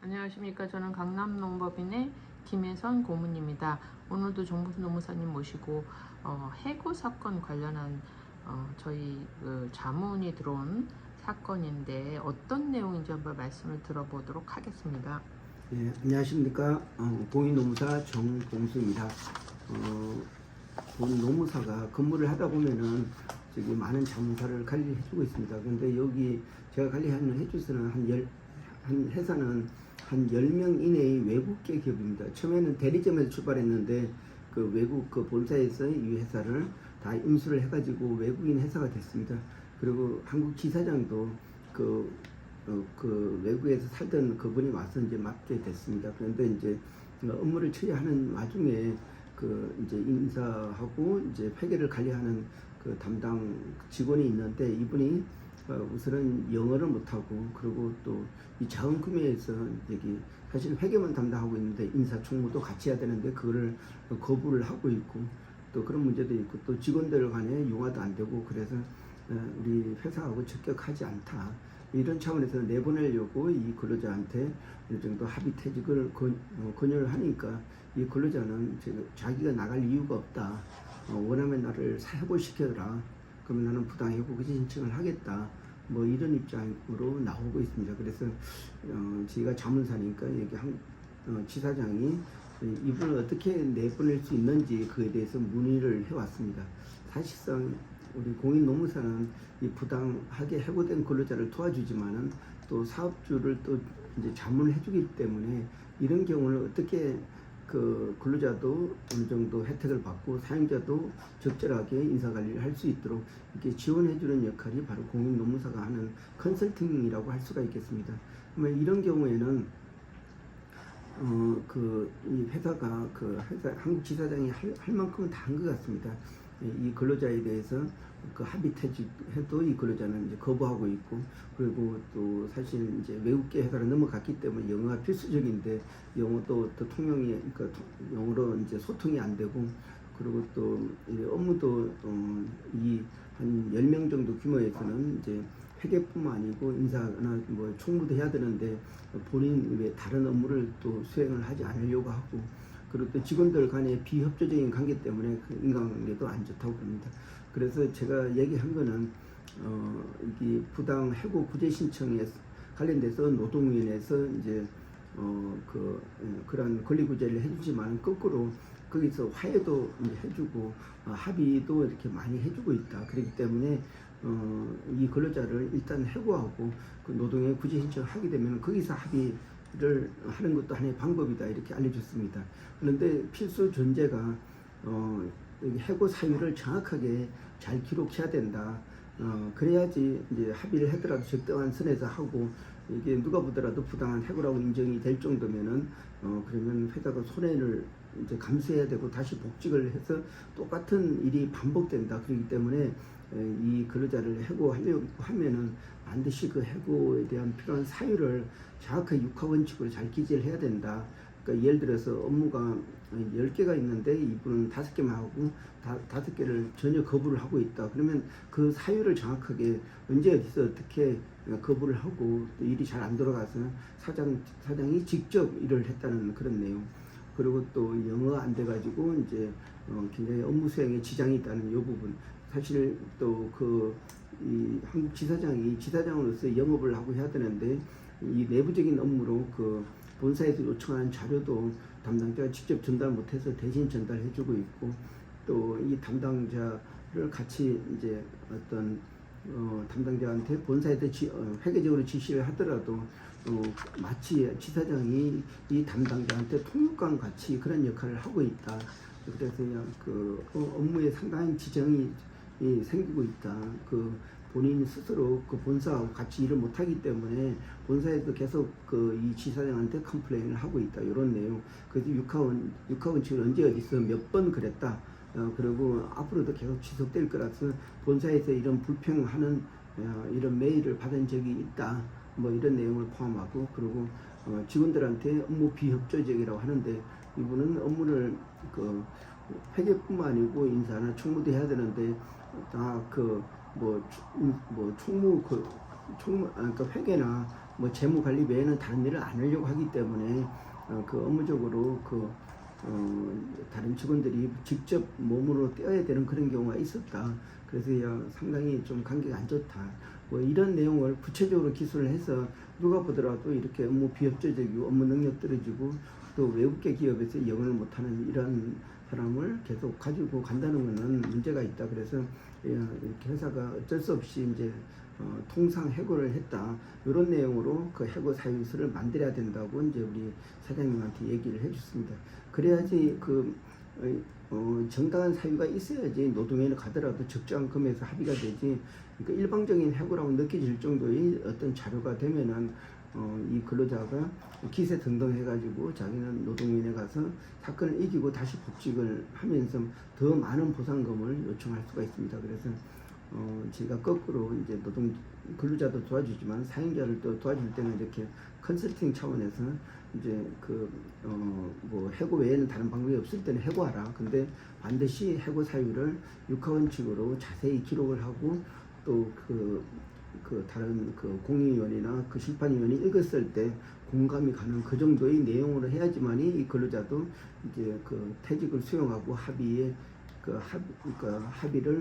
안녕하십니까. 저는 강남농법인의 김혜선 고문입니다. 오늘도 정부수 노무사님 모시고 해고 사건 관련한 저희 자문이 들어온 사건인데 어떤 내용인지 한번 말씀을 들어보도록 하겠습니다. 네, 안녕하십니까. 공인노무사 정봉수입니다. 공인노무사가 근무를 하다 보면은 저기 많은 자문사를 관리해주고 있습니다. 그런데 여기 제가 관리하는 해주소는 한 회사는 한 10명 이내의 외국계 기업입니다. 처음에는 대리점에서 출발했는데 그 외국 그 본사에서 이 회사를 다 인수를 해가지고 외국인 회사가 됐습니다. 그리고 한국 지사장도 그 외국에서 살던 그분이 와서 이제 맡게 됐습니다. 그런데 이제 업무를 처리하는 와중에 그 이제 인사하고 이제 회계를 관리하는 그 담당 직원이 있는데 이분이 우선은 영어를 못하고 그리고 또 이 자원구매에서 여기 사실 회계만 담당하고 있는데 인사 총무도 같이 해야 되는데 그거를 거부를 하고 있고 또 그런 문제도 있고 또 직원들 간에 융화도 안 되고 그래서 우리 회사하고 적격하지 않다. 이런 차원에서 내보내려고 이 근로자한테 어느 정도 합의 퇴직을 권유를 하니까 이 근로자는 자기가 나갈 이유가 없다. 원하면 나를 해고시켜라. 그러면 나는 부당해고 신청을 하겠다. 뭐 이런 입장으로 나오고 있습니다. 그래서 저희가 자문사니까 여기 지사장이 이분을 어떻게 내보낼 수 있는지 그에 대해서 문의를 해왔습니다. 사실상 우리 공인노무사는 이 부당하게 해고된 근로자를 도와주지만은 또 사업주를 또 이제 자문을 해주기 때문에 이런 경우는 어떻게 그 근로자도 어느 정도 혜택을 받고 사용자도 적절하게 인사관리를 할 수 있도록 이렇게 지원해주는 역할이 바로 공인노무사가 하는 컨설팅이라고 할 수가 있겠습니다. 그러면 이런 경우에는 이 회사가 한국 지사장이 할 만큼은 다 한 것 같습니다. 이 근로자에 대해서 그 합의 퇴직해도 이 근로자는 이제 거부하고 있고 그리고 또 사실 이제 외국계 회사로 넘어갔기 때문에 영어가 필수적인데 영어도 또 통용이 그러니까 영어로 이제 소통이 안 되고 그리고 또 업무도 이 한 10명 정도 규모에서는 이제 회계뿐만 아니고 인사나 뭐 총무도 해야 되는데 본인 외 다른 업무를 또 수행을 하지 않으려고 하고 그리고 또 직원들 간의 비협조적인 관계 때문에 그 인간관계도 안 좋다고 봅니다. 그래서 제가 얘기한 거는 이게 부당 해고 구제 신청에 관련돼서 노동위원회에서 이제 그런 권리 구제를 해주지만 거꾸로 거기서 화해도 해주고 합의도 이렇게 많이 해주고 있다. 그렇기 때문에 이 근로자를 일단 해고하고 그 노동에 구제 신청을 하게 되면 거기서 합의를 하는 것도 하나의 방법이다 이렇게 알려줬습니다. 그런데 필수 전제가 여기 해고 사유를 정확하게 잘 기록해야 된다. 그래야지 이제 합의를 하더라도 적당한 선에서 하고 이게 누가 보더라도 부당한 해고라고 인정이 될 정도면은 그러면 회사가 손해를 이제 감수해야 되고 다시 복직을 해서 똑같은 일이 반복된다. 그렇기 때문에 이 근로자를 해고하려고 하면은 반드시 그 해고에 대한 필요한 사유를 정확하게 육하원칙으로 잘 기재를 해야 된다. 그러니까 예를 들어서 업무가 10개가 있는데 이분은 5개만 하고 5개를 전혀 거부를 하고 있다. 그러면 그 사유를 정확하게 언제 어디서 어떻게 거부를 하고 또 일이 잘 안 돌아가서 사장이 직접 일을 했다는 그런 내용. 그리고 또 영어 안 돼가지고 이제 굉장히 업무 수행에 지장이 있다는 이 부분. 사실 또 이 한국 지사장으로서 영업을 하고 해야 되는데 이 내부적인 업무로 그 본사에서 요청하는 자료도 담당자가 직접 전달 못해서 대신 전달해주고 있고 또 이 담당자를 같이 이제 어떤 담당자한테 본사에서 회계적으로 지시를 하더라도 마치 지사장이 이 담당자한테 통역관 같이 그런 역할을 하고 있다. 그래서 그 업무에 상당한 지장이 생기고 있다. 그 본인 스스로 그 본사하고 같이 일을 못하기 때문에 본사에서 계속 이 지사장한테 컴플레인을 하고 있다. 이런 내용. 그래서 육하원칙을 언제 어디서 몇 번 그랬다. 그리고 앞으로도 계속 지속될 거라서 본사에서 이런 불평하는 이런 메일을 받은 적이 있다. 뭐 이런 내용을 포함하고 그리고 직원들한테 업무 비협조적이라고 하는데 이분은 업무를 회계뿐만 아니고 인사나 총무도 해야 되는데 다 총무 그러니까 회계나 뭐 재무 관리 외에는 다른 일을 안 하려고 하기 때문에 그 업무적으로 다른 직원들이 직접 몸으로 떼어야 되는 그런 경우가 있었다. 그래서 야, 상당히 좀 관계가 안 좋다. 뭐 이런 내용을 구체적으로 기술을 해서 누가 보더라도 이렇게 업무 비협조적이고 업무 능력 떨어지고 또 외국계 기업에서 영어를 못하는 이런 사람을 계속 가지고 간다는 것은 문제가 있다. 그래서 이렇게 회사가 어쩔 수 없이 이제 통상 해고를 했다. 이런 내용으로 그 해고 사유서를 만들어야 된다고 이제 우리 사장님한테 얘기를 해줬습니다. 그래야지 정당한 사유가 있어야지 노동위원회 가더라도 적정한 금액에서 합의가 되지. 그러니까 일방적인 해고라고 느껴질 정도의 어떤 자료가 되면은 이 근로자가 기세 등등해가지고 자기는 노동위원회 가서 사건을 이기고 다시 복직을 하면서 더 많은 보상금을 요청할 수가 있습니다. 그래서 제가 거꾸로 이제 근로자도 도와주지만 사용자를 또 도와줄 때는 이렇게 컨설팅 차원에서 이제 뭐 해고 외에는 다른 방법이 없을 때는 해고하라. 근데 반드시 해고 사유를 육하원칙으로 자세히 기록을 하고 또 다른 공익위원이나 심판위원이 읽었을 때 공감이 가는 그 정도의 내용으로 해야지만이 이 근로자도 이제 퇴직을 수용하고 합의를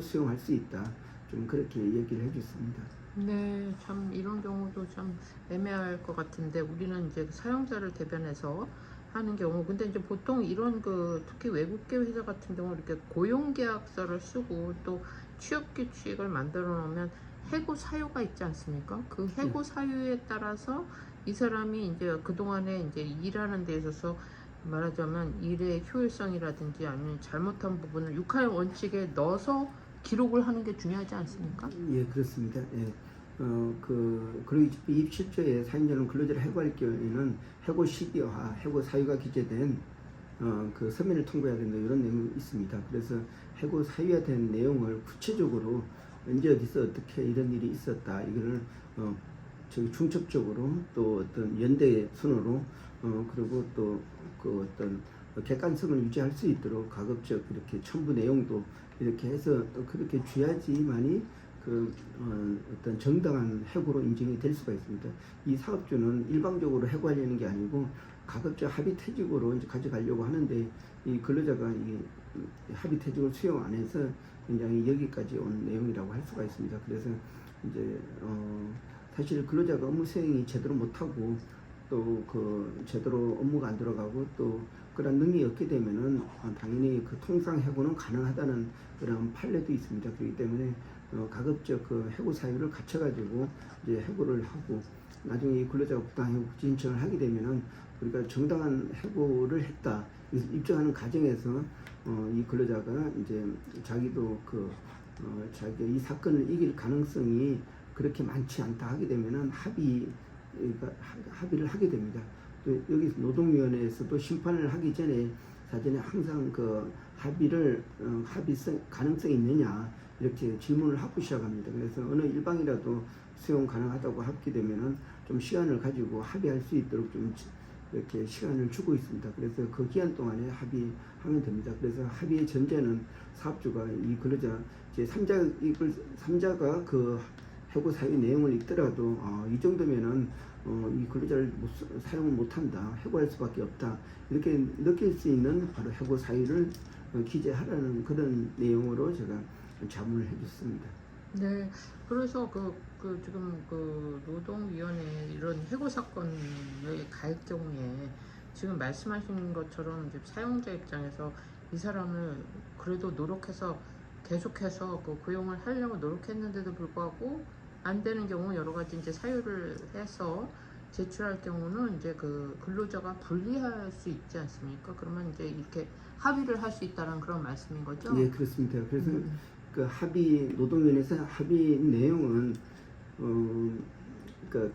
수용할 수 있다. 좀 그렇게 얘기를 해줬습니다. 네, 참 이런 경우도 참 애매할 것 같은데 우리는 이제 사용자를 대변해서 하는 경우, 근데 이제 보통 이런 특히 외국계 회사 같은 경우 이렇게 고용계약서를 쓰고 또 취업규칙을 만들어 놓으면 해고 사유가 있지 않습니까? 그 해고 사유에 따라서 이 사람이 이제 그동안에 이제 일하는 데 있어서 말하자면 일의 효율성이라든지 아니면 잘못한 부분을 육하의 원칙에 넣어서 기록을 하는 게 중요하지 않습니까? 예, 그렇습니다. 예. 그리고 이입 7조에 사용자는 근로자를 해고할 경우에는 해고 시기와 해고 사유가 기재된 서면을 통보해야 된다 이런 내용이 있습니다. 그래서 해고 사유에 대한 내용을 구체적으로 언제 어디서 어떻게 이런 일이 있었다 이거를 중첩적으로 또 어떤 연대 순으로 그리고 또 어떤 객관성을 유지할 수 있도록 가급적 이렇게 첨부 내용도 이렇게 해서 또 그렇게 줘야지만이 어떤 정당한 해고로 인정이 될 수가 있습니다. 이 사업주는 일방적으로 해고하려는 게 아니고 가급적 합의 퇴직으로 이제 가져가려고 하는데 이 근로자가 이 합의 퇴직을 수용 안 해서 굉장히 여기까지 온 내용이라고 할 수가 있습니다. 그래서 이제 사실 근로자가 업무 수행이 제대로 못하고 또 제대로 업무가 안 들어가고 또 그런 능력이 없게 되면은 당연히 통상 해고는 가능하다는 그런 판례도 있습니다. 그렇기 때문에 가급적 해고 사유를 갖춰가지고 이제 해고를 하고 나중에 이 근로자가 부당해고 진청을 하게 되면은 우리가 정당한 해고를 했다 입증하는 과정에서 이 근로자가 이제 자기도 자기 이 사건을 이길 가능성이 그렇게 많지 않다 하게 되면은 합의를 하게 됩니다. 또 여기 노동위원회에서도 심판을 하기 전에 사전에 항상 합의성 가능성이 있느냐 이렇게 질문을 하고 시작합니다. 그래서 어느 일방이라도 수용 가능하다고 하게 되면은 좀 시간을 가지고 합의할 수 있도록 좀 이렇게 시간을 주고 있습니다. 그래서 그 기간 동안에 합의하면 됩니다. 그래서 합의의 전제는 사업주가 이 근로자 제3자가 해고 사유 내용을 읽더라도 이 정도면은 이 근로자를 사용을 못한다, 해고할 수밖에 없다 이렇게 느낄 수 있는 바로 해고 사유를 기재하라는 그런 내용으로 제가 자문을 해줬습니다. 네, 그래서 지금 노동위원회 이런 해고 사건에 갈 경우에 지금 말씀하신 것처럼 이제 사용자 입장에서 이 사람을 그래도 노력해서 계속해서 고용을 하려고 노력했는데도 불구하고 안 되는 경우 여러 가지 이제 사유를 해서 제출할 경우는 이제 근로자가 불리할 수 있지 않습니까? 그러면 이제 이렇게 합의를 할 수 있다는 그런 말씀인 거죠? 예, 그렇습니다. 그래서 노동위원회에서 합의 내용은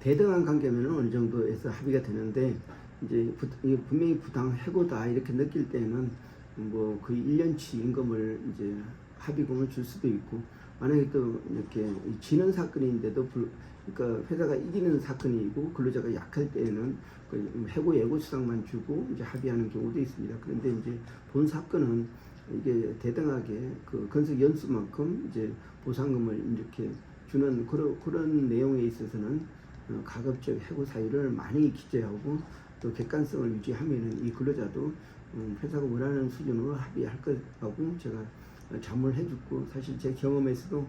대등한 관계면 어느 정도에서 합의가 되는데 이제 분명히 부당 해고다 이렇게 느낄 때는 뭐 거의 1년치 임금을 이제 합의금을 줄 수도 있고 만약에 또 이렇게 지는 사건인데도 그러니까 회사가 이기는 사건이고 근로자가 약할 때에는 해고 예고 수당만 주고 이제 합의하는 경우도 있습니다. 그런데 이제 본 사건은 이게 대등하게 건설 연수만큼 이제 보상금을 이렇게 주는 그런 내용에 있어서는 가급적 해고 사유를 많이 기재하고 또 객관성을 유지하면은 이 근로자도 회사가 원하는 수준으로 합의할 거라고 제가 자문을 해줬고 사실 제 경험에서도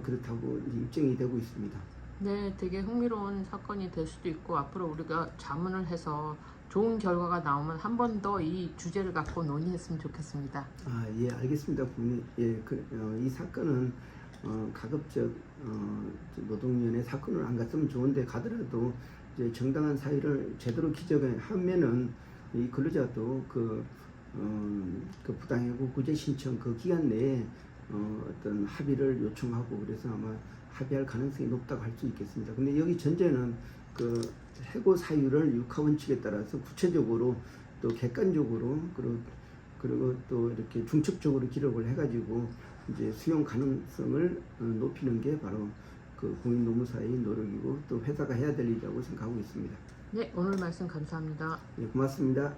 그렇다고 이제 입증이 되고 있습니다. 네, 되게 흥미로운 사건이 될 수도 있고 앞으로 우리가 자문을 해서 좋은 결과가 나오면 한 번 더 이 주제를 갖고 논의했으면 좋겠습니다. 아, 예, 알겠습니다. 부모님. 예, 이 사건은 가급적 노동위원회 사건을 안 갔으면 좋은데 가더라도 이제 정당한 사유를 제대로 기재하면은 이 근로자도 그 부당해고 구제 신청 그 기간 내에 어떤 합의를 요청하고 그래서 아마 합의할 가능성이 높다고 할 수 있겠습니다. 근데 여기 전제는 그 해고 사유를 육하 원칙에 따라서 구체적으로 또 객관적으로 그리고 또 이렇게 중첩적으로 기록을 해가지고 이제 수용 가능성을 높이는 게 바로 그 공익노무사의 노력이고 또 회사가 해야 될 일이라고 생각하고 있습니다. 네, 오늘 말씀 감사합니다. 네, 고맙습니다.